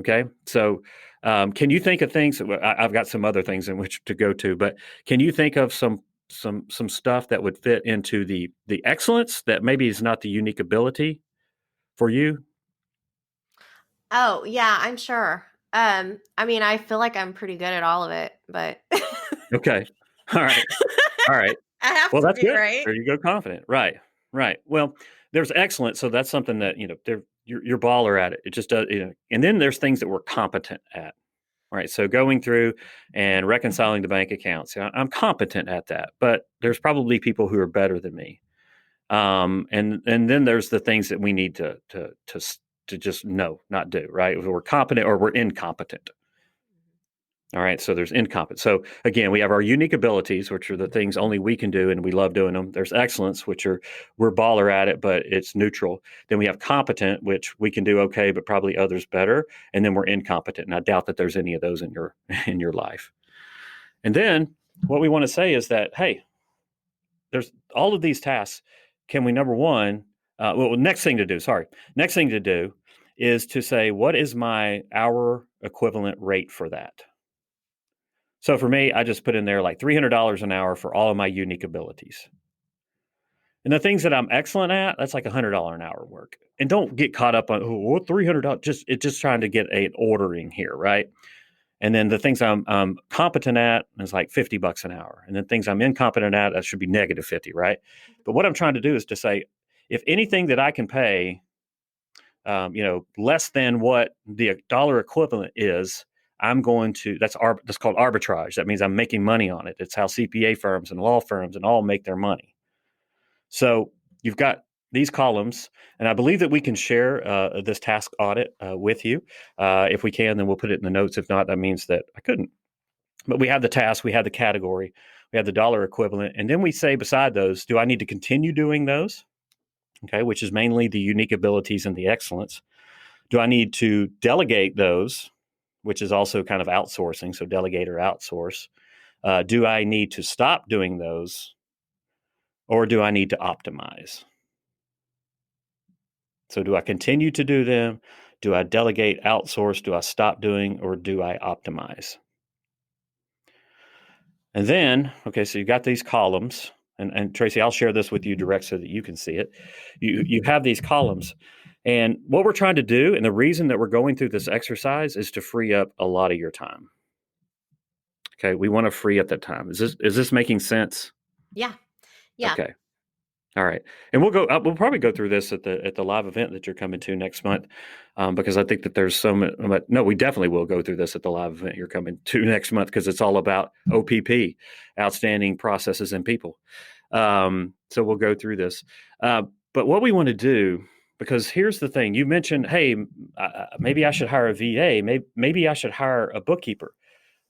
Okay. So can you think of things? I've got some other things in which to go to, but can you think of some stuff that would fit into the excellence that maybe is not the unique ability for you? Oh, yeah, I'm sure. I mean, I feel like I'm pretty good at all of it, but Okay. All right. All right. I have Well, to that's be, good. right? There you go. Confident. Right. Right. Well, there's excellence. So that's something that, you're baller at it. It just does, and then there's things that we're competent at. All right. So going through and reconciling the bank accounts, I'm competent at that, but there's probably people who are better than me. And then there's the things that we need to just not do, right? If we're competent or we're incompetent. All right. So there's incompetent. So again, we have our unique abilities, which are the things only we can do and we love doing them. There's excellence, which we're baller at it, but it's neutral. Then we have competent, which we can do okay, but probably others better. And then we're incompetent. And I doubt that there's any of those in your life. And then what we want to say is that, hey, there's all of these tasks. Can we, number one, next thing to do is to say, what is my hour equivalent rate for that? So for me, I just put in there like $300 an hour for all of my unique abilities. And the things that I'm excellent at, that's like $100 an hour work. And don't get caught up on, $300. It's just trying to get an ordering here, right? And then the things I'm competent at is like $50 an hour. And then things I'm incompetent at, that should be negative 50, right? But what I'm trying to do is to say, if anything that I can pay, less than what the dollar equivalent is, I'm going to, that's called arbitrage. That means I'm making money on it. It's how CPA firms and law firms and all make their money. So you've got these columns, and I believe that we can share this task audit with you. If we can, then we'll put it in the notes. If not, that means that I couldn't. But we have the task, we have the category, we have the dollar equivalent, and then we say beside those, do I need to continue doing those? Okay, which is mainly the unique abilities and the excellence. Do I need to delegate those, which is also kind of outsourcing, so delegate or outsource? Do I need to stop doing those, or do I need to optimize? So do I continue to do them? Do I delegate, outsource? Do I stop doing, or do I optimize? And then, okay, so you've got these columns, and Tracy, I'll share this with you direct so that you can see it. You have these columns. And what we're trying to do, and the reason that we're going through this exercise, is to free up a lot of your time. Okay, we want to free up that time. Is this making sense? Yeah. Yeah. Okay. All right, and we'll probably go through this at the live event that you're coming to next month, because I think that there's no, we definitely will go through this at the live event you're coming to next month, because it's all about OPP, outstanding processes and people. So we'll go through this, but what we want to do, because here's the thing: you mentioned, hey, maybe I should hire a VA, maybe I should hire a bookkeeper.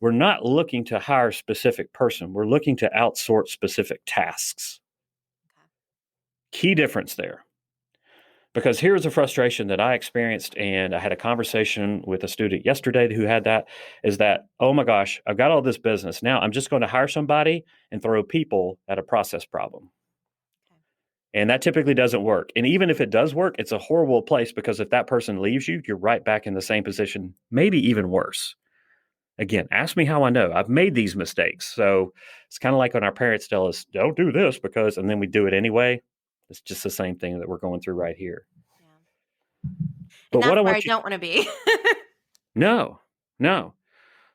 We're not looking to hire a specific person. We're looking to outsource specific tasks. Key difference there. Because here's a frustration that I experienced, and I had a conversation with a student yesterday who had that, is that, oh my gosh, I've got all this business. Now I'm just going to hire somebody and throw people at a process problem. And that typically doesn't work. And even if it does work, it's a horrible place, because if that person leaves you, you're right back in the same position, maybe even worse. Again, ask me how I know. I've made these mistakes. So it's kind of like when our parents tell us, don't do this because, and then we do it anyway. It's just the same thing that we're going through right here. Yeah. And But what that's I where I want you, don't want to be. no, no.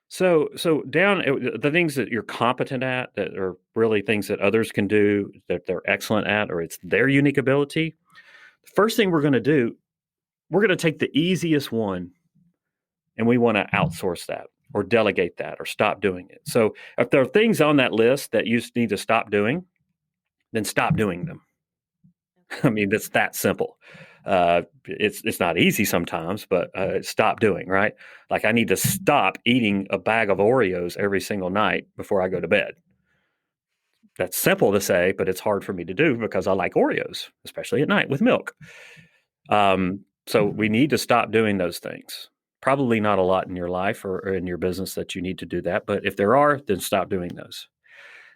So down the things that you're competent at, that are really things that others can do, that they're excellent at, or it's their unique ability. The first thing we're going to do, we're going to take the easiest one, and we want to outsource that or delegate that or stop doing it. So if there are things on that list that you need to stop doing, then stop doing them. I mean, it's that simple. It's not easy sometimes, but stop doing, right? Like I need to stop eating a bag of Oreos every single night before I go to bed. That's simple to say, but it's hard for me to do because I like Oreos, especially at night with milk. So we need to stop doing those things. Probably not a lot in your life or in your business that you need to do that, but if there are, then stop doing those.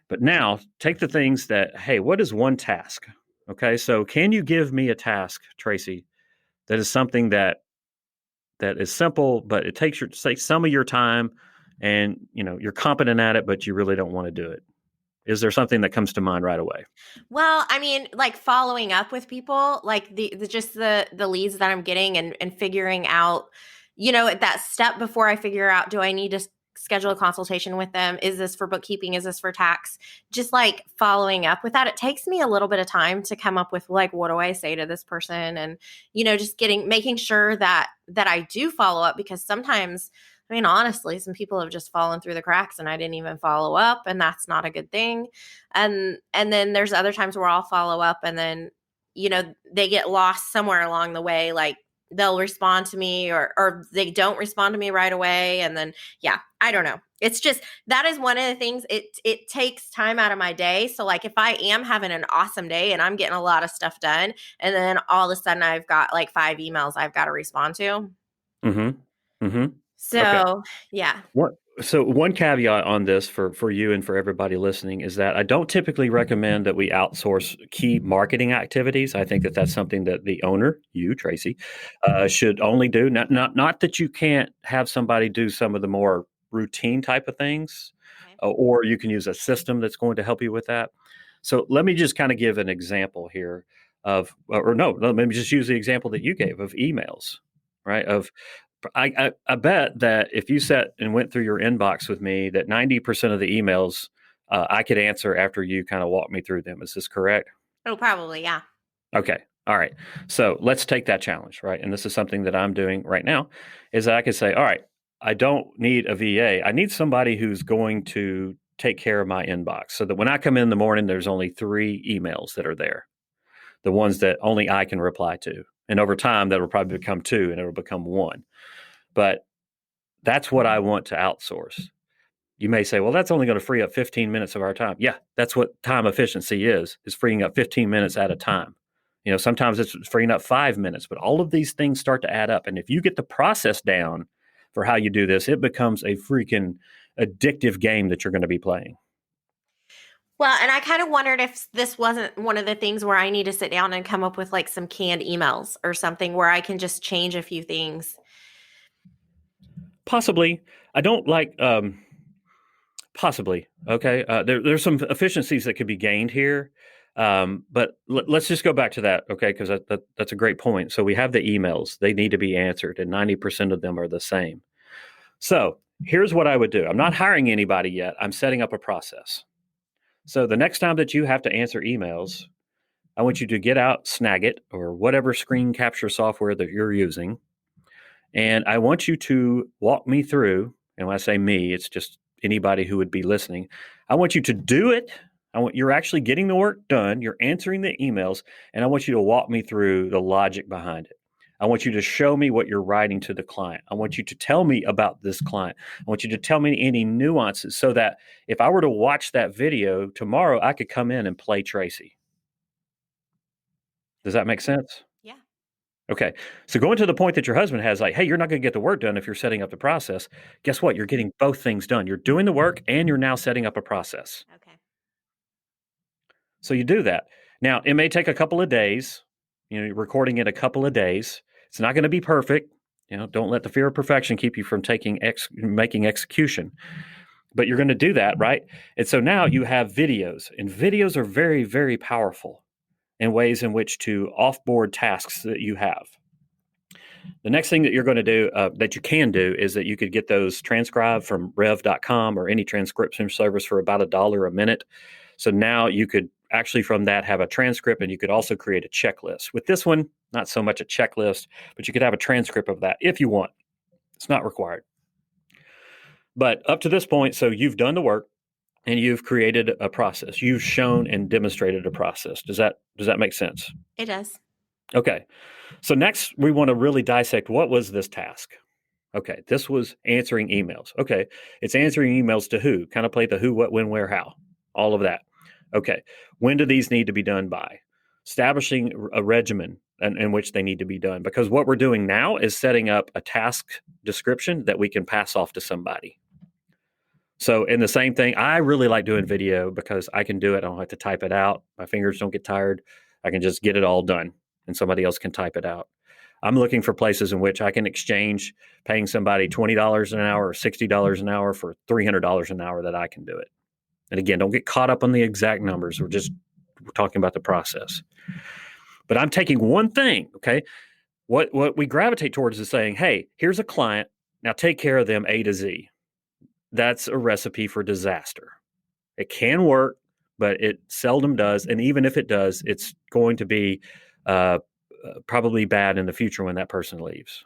But now take the things that, hey, what is one task? Okay, so can you give me a task, Tracy, that is something that is simple, but it takes some of your time, and you're competent at it, but you really don't want to do it. Is there something that comes to mind right away? Well, I mean, like following up with people, like the leads that I'm getting and figuring out, that step before I figure out, do I need to schedule a consultation with them? Is this for bookkeeping? Is this for tax? Just like following up with that. It takes me a little bit of time to come up with like, what do I say to this person? And, just making sure that I do follow up, because sometimes, I mean, honestly, some people have just fallen through the cracks and I didn't even follow up, and that's not a good thing. And then there's other times where I'll follow up and then, they get lost somewhere along the way. Like they'll respond to me or they don't respond to me right away. And then, yeah, I don't know. It's just, that is one of the things, it takes time out of my day. So like if I am having an awesome day and I'm getting a lot of stuff done, and then all of a sudden I've got like 5 emails I've got to respond to. Mm-hmm. Mm-hmm. Okay. So yeah. So one caveat on this for you and for everybody listening is that I don't typically recommend that we outsource key marketing activities. I think that that's something that the owner, you, Tracy, should only do. Not that you can't have somebody do some of the more routine type of things, Okay. or you can use a system that's going to help you with that. So let me just kind of give an example here or no, let me just use the example that you gave of emails, right? I bet that if you sat and went through your inbox with me, that 90% of the emails I could answer after you kind of walk me through them. Is this correct? Oh, probably. Yeah. Okay. All right. So let's take that challenge, right? And this is something that I'm doing right now, is that I could say, all right, I don't need a VA. I need somebody who's going to take care of my inbox so that when I come in the morning, there's only 3 emails that are there, the ones that only I can reply to. And over time, that'll probably become 2 and it'll become 1. But that's what I want to outsource. You may say, well, that's only going to free up 15 minutes of our time. Yeah, that's what time efficiency is freeing up 15 minutes at a time. Sometimes it's freeing up 5 minutes, but all of these things start to add up. And if you get the process down for how you do this, it becomes a freaking addictive game that you're going to be playing. Well, and I kind of wondered if this wasn't one of the things where I need to sit down and come up with like some canned emails or something where I can just change a few things. Possibly. I don't like possibly. Okay. There's some efficiencies that could be gained here. But let's just go back to that. Okay. Because that's a great point. So we have the emails, they need to be answered, and 90% of them are the same. So here's what I would do. I'm not hiring anybody yet. I'm setting up a process. So the next time that you have to answer emails, I want you to get out Snagit or whatever screen capture software that you're using. And I want you to walk me through, and when I say me, it's just anybody who would be listening. I want you to do it. You're actually getting the work done. You're answering the emails, and I want you to walk me through the logic behind it. I want you to show me what you're writing to the client. I want you to tell me about this client. I want you to tell me any nuances so that if I were to watch that video tomorrow, I could come in and play Tracy. Does that make sense? Yeah. Okay. So going to the point that your husband has, like, hey, you're not going to get the work done if you're setting up the process. Guess what? You're getting both things done. You're doing the work and you're now setting up a process. Okay. So you do that. Now, it may take a couple of days, you're recording it a couple of days. It's not going to be perfect. Don't let the fear of perfection keep you from making execution. But you're going to do that, right? And so now you have videos, and videos are very, very powerful in ways in which to offboard tasks that you have. The next thing that you're going to do, that you can do, is that you could get those transcribed from rev.com or any transcription service for about $1 a minute. So now you could actually from that have a transcript, and you could also create a checklist. With this one, not so much a checklist, but you could have a transcript of that if you want. It's not required. But up to this point, so you've done the work and you've created a process. You've shown and demonstrated a process. Does that make sense? It does. Okay. So next, we want to really dissect, what was this task? Okay, this was answering emails. Okay, it's answering emails to who? Kind of play the who, what, when, where, how. All of that. Okay, when do these need to be done by? Establishing a regimen in which they need to be done. Because what we're doing now is setting up a task description that we can pass off to somebody. So, in the same thing, I really like doing video because I can do it. I don't have to type it out. My fingers don't get tired. I can just get it all done, and somebody else can type it out. I'm looking for places in which I can exchange paying somebody $20 an hour or $60 an hour for $300 an hour that I can do it. And again, don't get caught up on the exact numbers. We're talking about the process. But I'm taking one thing, okay? What we gravitate towards is saying, hey, here's a client. Now take care of them A to Z. That's a recipe for disaster. It can work, but it seldom does. And even if it does, it's going to be probably bad in the future when that person leaves.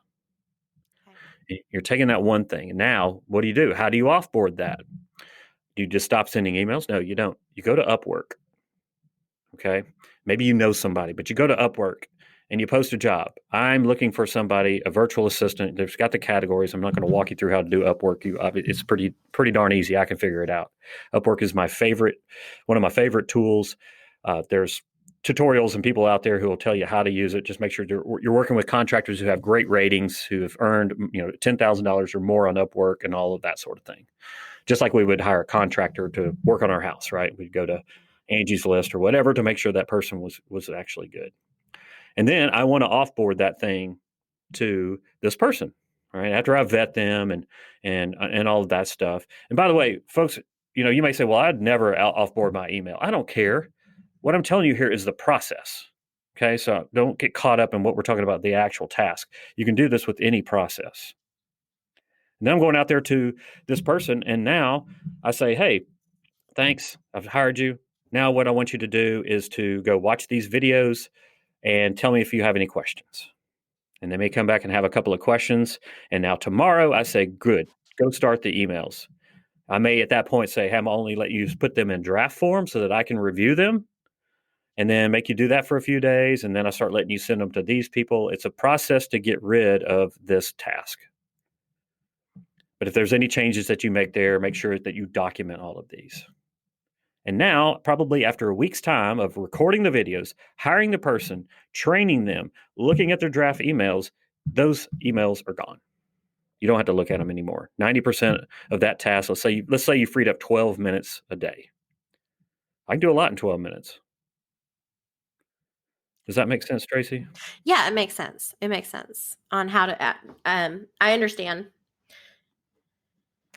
Okay. You're taking that one thing. And now, what do you do? How do you offboard that? Do you just stop sending emails? No, you don't. You go to Upwork. Okay. Maybe you know somebody, but you go to Upwork and you post a job. I'm looking for somebody, a virtual assistant. They've got the categories. I'm not going to walk you through how to do Upwork. It's pretty darn easy. I can figure it out. Upwork is one of my favorite tools. There's tutorials and people out there who will tell you how to use it. Just make sure you're working with contractors who have great ratings, who have earned $10,000 or more on Upwork and all of that sort of thing. Just like we would hire a contractor to work on our house, right? We'd go to Angie's List or whatever to make sure that person was actually good. And then I want to offboard that thing to this person, right? After I vet them and all of that stuff. And by the way, folks, you may say, well, I'd never offboard my email. I don't care. What I'm telling you here is the process. Okay, so don't get caught up in what we're talking about, the actual task. You can do this with any process. And then I'm going out there to this person, and now I say, hey, thanks, I've hired you. Now what I want you to do is to go watch these videos and tell me if you have any questions. And they may come back and have a couple of questions. And now tomorrow I say, good, go start the emails. I may at that point say, hey, I'm only let you put them in draft form so that I can review them, and then make you do that for a few days. And then I start letting you send them to these people. It's a process to get rid of this task. But if there's any changes that you make there, make sure that you document all of these. And now, probably after a week's time of recording the videos, hiring the person, training them, looking at their draft emails, those emails are gone. You don't have to look at them anymore. 90% of that task, let's say you freed up 12 minutes a day. I can do a lot in 12 minutes. Does that make sense, Tracy? Yeah, it makes sense. It makes sense on how to, I understand.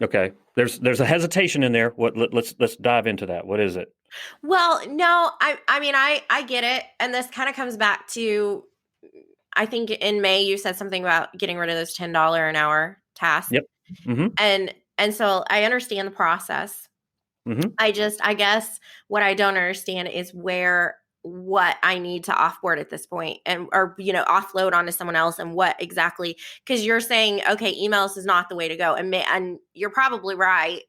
Okay. There's a hesitation in there. Let's dive into that. What is it? Well, no, I mean, I get it. And this kind of comes back to, I think in May, you said something about getting rid of those $10 an hour tasks. Yep. Mm-hmm. And so I understand the process. Mm-hmm. I guess what I don't understand is what I need to offboard at this point or offload onto someone else, and what exactly, because you're saying, okay, emails is not the way to go. And you're probably right.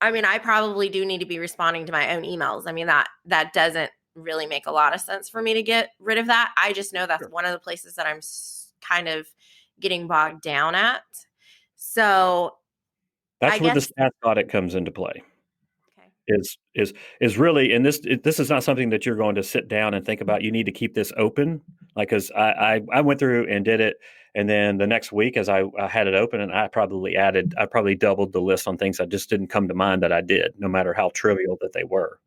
I mean, I probably do need to be responding to my own emails. I mean, that doesn't really make a lot of sense for me to get rid of that. I just know that's one of the places that I'm kind of getting bogged down at. So that's where the staff audit comes into play. Is really, and this is not something that you're going to sit down and think about. You need to keep this open, because I went through and did it, and then the next week as I had it open, and I probably doubled the list on things that just didn't come to mind that I did, no matter how trivial that they were.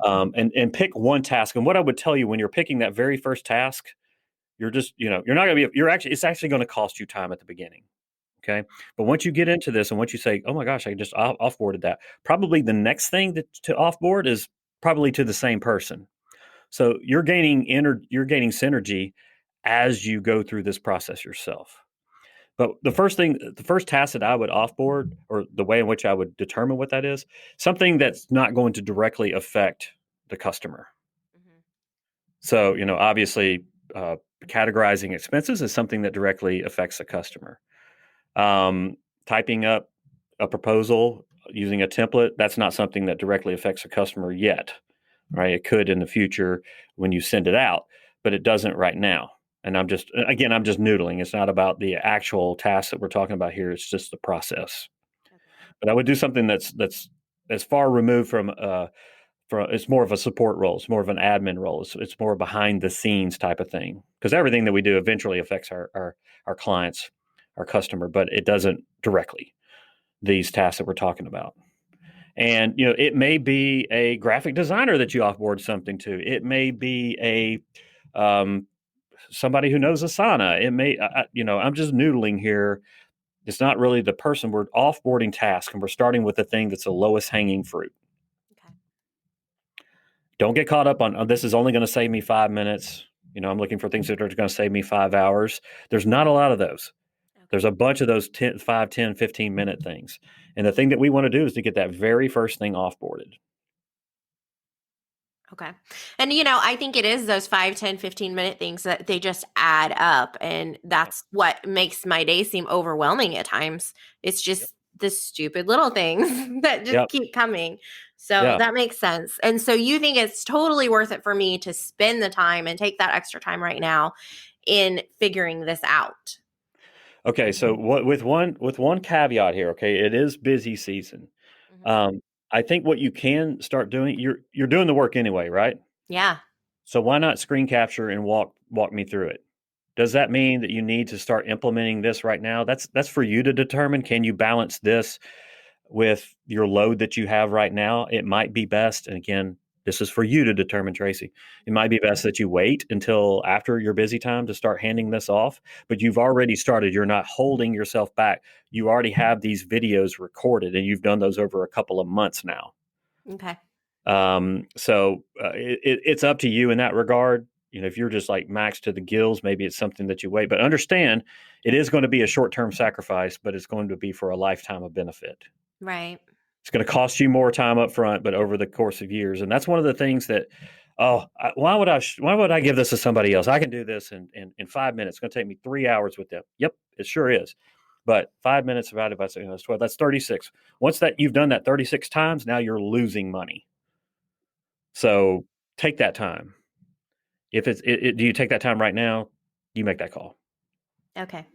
And pick one task. And what I would tell you when you're picking that very first task You're just, you're not going to be, it's actually going to cost you time at the beginning. Okay. But once you get into this and once you say, oh my gosh, I just offboarded that, probably the next thing to offboard is probably to the same person. So you're gaining synergy as you go through this process yourself. But the first task that I would offboard, or the way in which I would determine what that is, something that's not going to directly affect the customer. Mhm. So, obviously, categorizing expenses is something that directly affects the customer. Typing up a proposal using a template, that's not something that directly affects the customer yet, right? It could in the future when you send it out, but it doesn't right now. And I'm just noodling. It's not about the actual task that we're talking about here. It's just the process. Okay. But I would do something that's as far removed from it's more of a support role. It's more of an admin role. It's more behind the scenes type of thing, because everything that we do eventually affects our clients, our customer, but it doesn't directly, these tasks that we're talking about. And it may be a graphic designer that you offboard something to. It may be a somebody who knows Asana. It may I'm just noodling here. It's not really the person. We're offboarding tasks, and we're starting with the thing that's the lowest hanging fruit. Okay. Don't get caught up on, oh, this is only going to save me 5 minutes. I'm looking for things that are going to save me 5 hours. There's not a lot of those. Okay. There's a bunch of those 5, 10, 15-minute things. And the thing that we want to do is to get that very first thing offboarded. Okay. And, I think it is those 5, 10, 15-minute things that they just add up. And that's what makes my day seem overwhelming at times. It's just the stupid little things that just keep coming. So that makes sense. And so you think it's totally worth it for me to spend the time and take that extra time right now in figuring this out. Okay. So with one caveat here, okay, it is busy season. Mm-hmm. I think what you can start doing, you're doing the work anyway, right? Yeah. So why not screen capture and walk me through it? Does that mean that you need to start implementing this right now? That's for you to determine. Can you balance this with your load that you have right now? It might be best, and again, this is for you to determine, Tracy. It might be best that you wait until after your busy time to start handing this off, but you've already started. You're not holding yourself back. You already have these videos recorded, and you've done those over a couple of months now. Okay. So it's up to you in that regard. If you're just like maxed to the gills, maybe it's something that you wait. But understand, it is going to be a short-term sacrifice, but it's going to be for a lifetime of benefit. Right. It's going to cost you more time up front, but over the course of years. And that's one of the things that, why would I give this to somebody else? I can do this in 5 minutes. It's going to take me 3 hours with them. Yep, it sure is. But 5 minutes divided by 12, that's 36. Once that you've done that 36 times, now you're losing money. So take that time. If do you take that time right now? You make that call. Okay.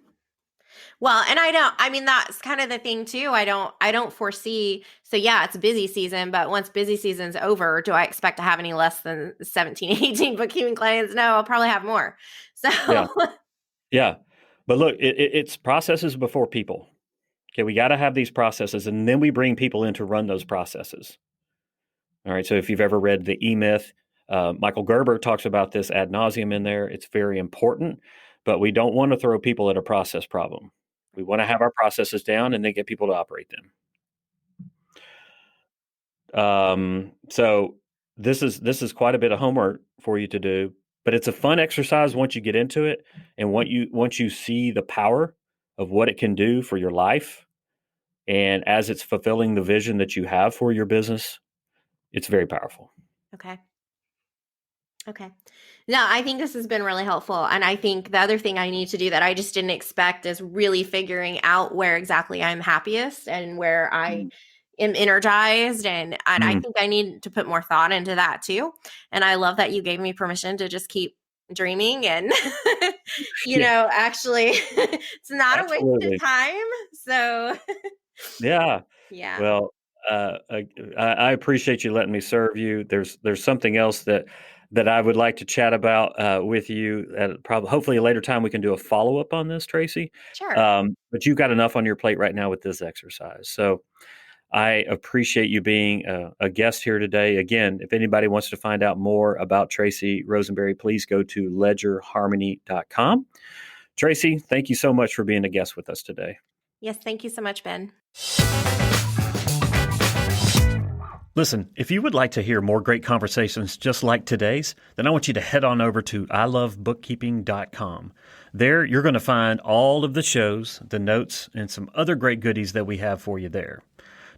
Well, and that's kind of the thing too. I don't foresee, so yeah, it's busy season, but once busy season's over, do I expect to have any less than 17, 18 bookkeeping clients? No, I'll probably have more. So yeah. But look, it's processes before people. Okay. We got to have these processes, and then we bring people in to run those processes. All right. So if you've ever read the E-Myth, Michael Gerber talks about this ad nauseum in there. It's very important, but we don't want to throw people at a process problem. We want to have our processes down and then get people to operate them. So this is quite a bit of homework for you to do, but it's a fun exercise once you get into it, and once you see the power of what it can do for your life, and as it's fulfilling the vision that you have for your business, it's very powerful. Okay. No, I think this has been really helpful. And I think the other thing I need to do that I just didn't expect is really figuring out where exactly I'm happiest and where I am energized. And I think I need to put more thought into that too. And I love that you gave me permission to just keep dreaming and, actually it's not Absolutely. a waste of time. So Yeah. yeah. Well, I appreciate you letting me serve you. There's something else that I would like to chat about with you. At probably, hopefully, a later time we can do a follow up on this, Tracy. Sure. But you've got enough on your plate right now with this exercise. So I appreciate you being a guest here today. Again, if anybody wants to find out more about Tracy Rosenberry, please go to ledgerharmony.com. Tracy, thank you so much for being a guest with us today. Yes, thank you so much, Ben. Listen, if you would like to hear more great conversations just like today's, then I want you to head on over to ilovebookkeeping.com. There, you're going to find all of the shows, the notes, and some other great goodies that we have for you there.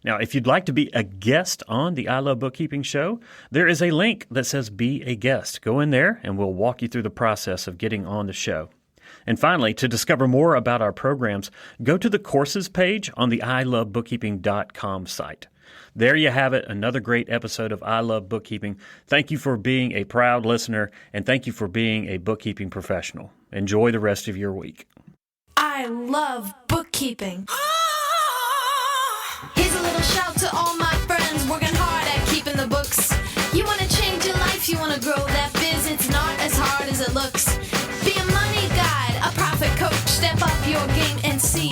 Now, if you'd like to be a guest on the I Love Bookkeeping show, there is a link that says Be a Guest. Go in there, and we'll walk you through the process of getting on the show. And finally, to discover more about our programs, go to the courses page on the ilovebookkeeping.com site. There you have it, another great episode of I Love Bookkeeping. Thank you for being a proud listener, and thank you for being a bookkeeping professional. Enjoy the rest of your week. I love bookkeeping. Here's a little shout to all my friends working hard at keeping the books. You want to change your life, you want to grow that biz, it's not as hard as it looks. Be a money guide, a profit coach, step up your game and see